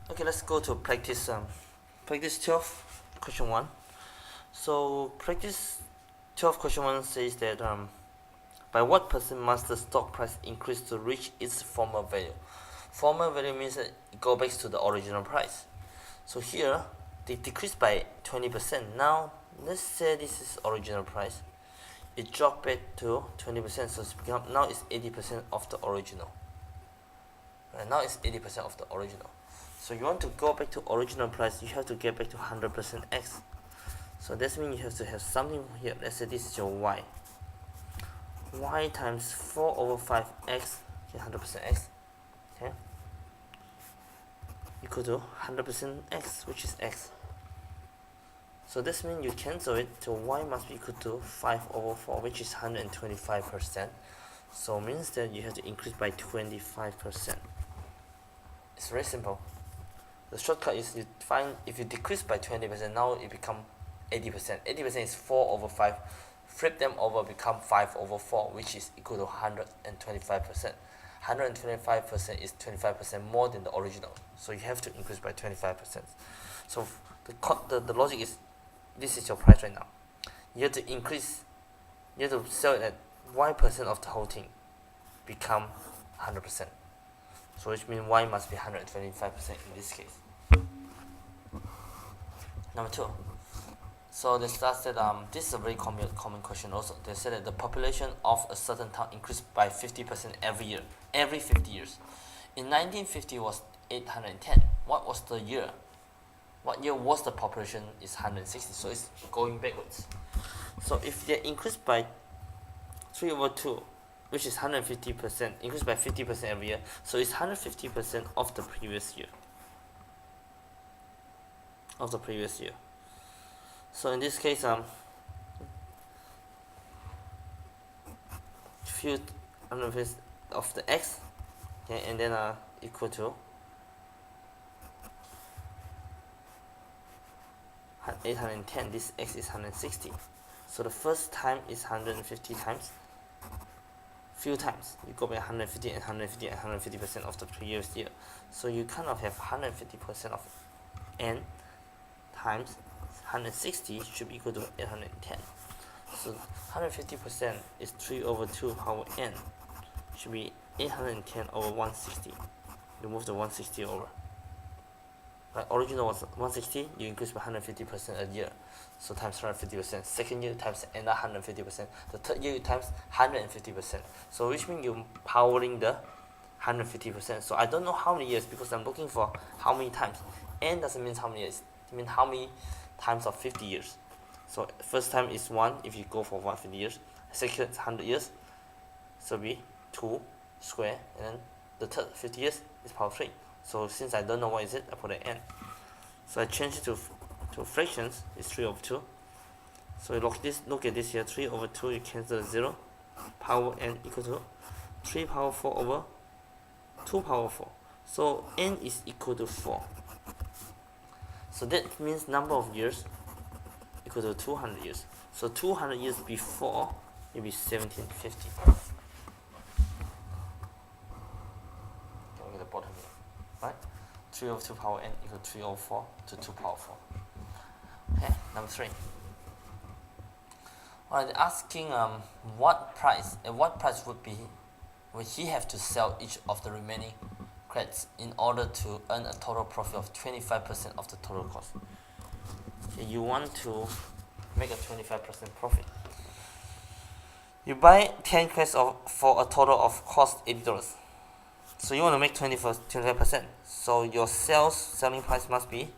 Okay, let's go to practice 12, question 1. So practice 12, question 1 says that by what percent must the stock price increase to reach its former value? Former value means that it goes back to the original price. So here they decreased by 20%. Now let's say this is original price. It dropped back to 20%, so now it's 80% of the original. Right, now it's 80% of the original. So you want to go back to original price, you have to get back to 100% x. So that means you have to have something here. Let's say this is your y. Y times 4 over 5x, okay, 100% x, okay, equal to 100% x, which is x. So this means you cancel it, so y must be equal to 5 over 4, which is 125%. So means that you have to increase by 25%. It's very simple. The shortcut is you find if you decrease by 20%, now it becomes 80%. 80% is 4 over 5. Flip them over, become 5 over 4, which is equal to 125%. 125% is 25% more than the original. So you have to increase by 25%. So the logic is, this is your price right now. You have to increase, you have to sell it at y% of the whole thing become 100%. So which means y must be 125% in this case. Number 2. So they start said this is a very common question also. They said that the population of a certain town increased by 50% every year, every 50 years. In 1950 was 810. What was the year? What year was the population is 160? So it's going backwards. So if they increase by 3 over 2, which is 150%, increased by 50% every year, so it's 150% of the previous year. So in this case, few of the x, okay, and then equal to 810. This x is 160. So the first time is 150 times. Few times you go by 150 and 150 and 150% of the previous year. So you kind of have 150% of n times 160 should be equal to 810. So 150% is 3 over 2 power n, should be 810 over 160. Remove the 160 over. Right, original was 160, you increase by 150% a year, so times 150%. Second year times another 150%. The third year you times 150%. So which means you're powering the 150%. So I don't know how many years because I'm looking for how many times. N doesn't mean how many years. It means how many times of 50 years. So first time is 1 if you go for 150 years. Second 100 years, so be 2 square, and then the third 50 years is power 3. So since I don't know what is it, I put an n. So I change it to fractions. It's 3 over 2. So you look at this here. 3 over 2, you cancel the 0. Power n equal to 3 power 4 over 2 power 4. So n is equal to 4. So that means number of years equal to 200 years. So 200 years before it will be 1750. Look at the bottom here. Right? 3 over 2 power n equal to 3 over 4 to 2 power 4. Okay, number 3. Alright, asking what price would he have to sell each of the remaining credits in order to earn a total profit of 25% of the total cost. Okay, you want to make a 25% profit. You buy 10 credits for a total of cost $80. So you want to make 25%. So your selling price must be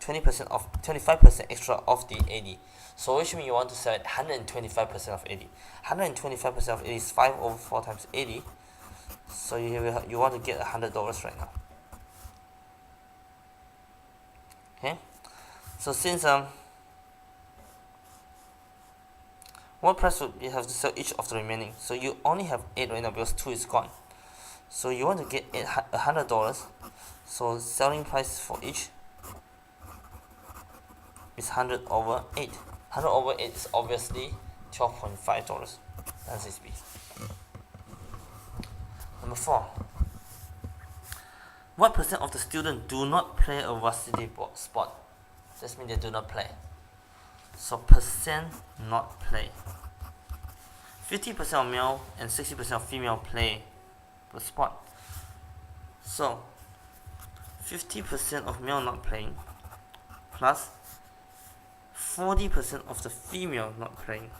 25% extra of the 80. So which means you want to sell at 125% of 80. 125% of 80 is 5 over 4 times 80. So you want to get $100 right now. Okay. So since what price would you have to sell each of the remaining? So you only have 8 right now because 2 is gone. So you want to get $100. So selling price for each is 100 over 8. 100 over 8 is obviously $12.5. That's his B. Number 4. What percent of the students do not play a varsity sport? That means they do not play. So percent not play. 50% of male and 60% of female play the sport. So 50% of male not playing plus 40% of the female not playing.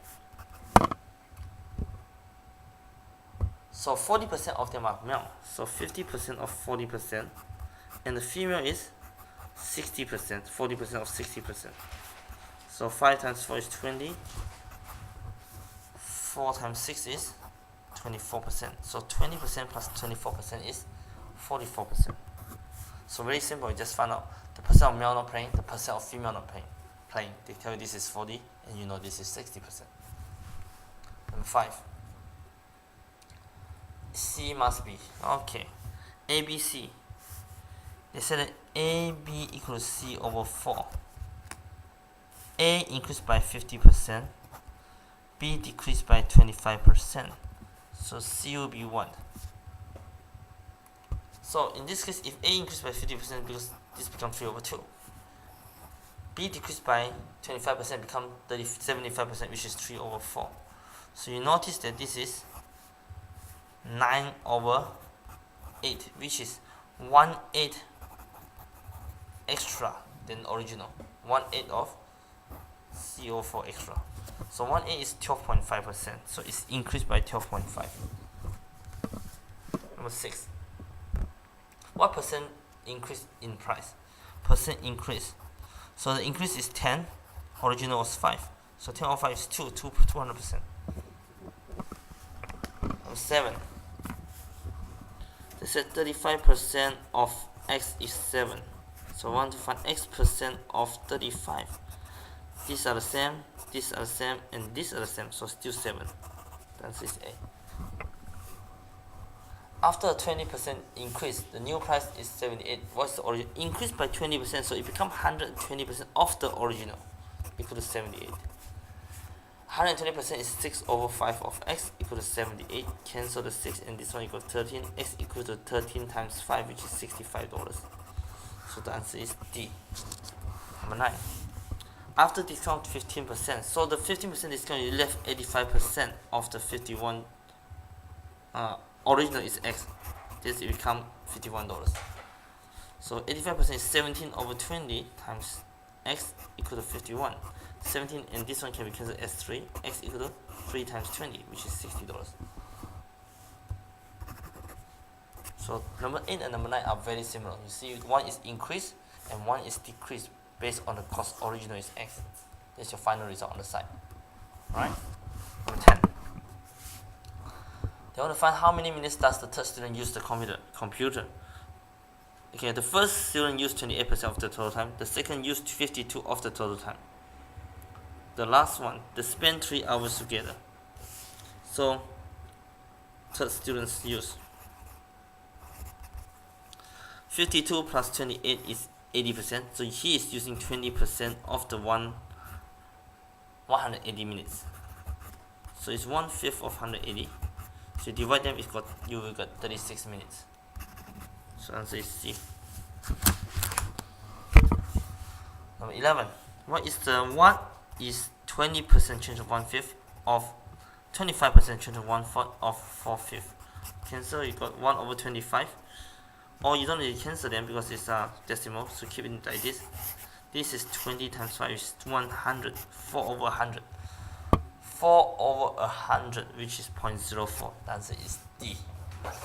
So 40% of them are male. So 50% of 40%, and the female is 60%. 40% of 60%. So 5 times 4 is 20. 4 times 6 is 24%. So 20% plus 24% is 44%. So very simple. You just find out the percent of male not playing, the percent of female not playing. They tell you this is 40, and you know this is 60%. Number 5. C must be okay. ABC. They said that AB equals C over 4. A increased by 50%. B decreased by 25%. So C will be 1. So in this case, if A increased by 50%, because this becomes 3 over 2. B decreased by 25% become 75%, which is 3 over 4. So you notice that this is 9 over 8, which is 1/8 extra than original. 1/8 of CO4 extra. So 1/8 is 12.5%. So it's increased by 12.5. Number 6. What percent increase in price? Percent increase. So the increase is 10. Original was 5. So 10 over 5 is 200%. Number 7. They said 35% of x is 7. So I want to find x percent of 35. These are the same, these are the same, and these are the same. So still 7. The answer is A. After a 20% increase, the new price is 78. What's the original? Increased by 20%, so it becomes 120% of the original, equal to 78. 120% is 6 over 5 of x, equal to 78. Cancel the 6, and this one equal to 13. X equal to 13 times 5, which is $65. So the answer is D. Number 9. After discount 15%, so the 15% discount, you left 85% of the 51. Original is x. This will become $51. So 85% is 17 over 20 times x equal to 51. 17 and this one can be cancelled as 3. X equal to 3 times 20, which is $60. So number 8 and number 9 are very similar. You see, one is increased and one is decreased based on the cost. Original is x. That's your final result on the side. Alright? Number 10. They want to find how many minutes does the third student use the computer. Okay, the first student used 28% of the total time. The second used 52 of the total time. The last one, they spent 3 hours together. So, third students use 52 plus 28 is 80%. So he is using 20% of the 180 minutes. So it's 1/5 of 180. So you divide them, you will get 36 minutes. So answer is C. Number 11. What is 20% change of 1/5 of 25% change of 1/4 of 4/5? Cancel, you got 1 over 25. Or you don't need to cancel them because it's a decimal, so keep it like this. This is 20 times 5 is 100. 4 over 100. 4 over 100, which is 0.04. The answer is D.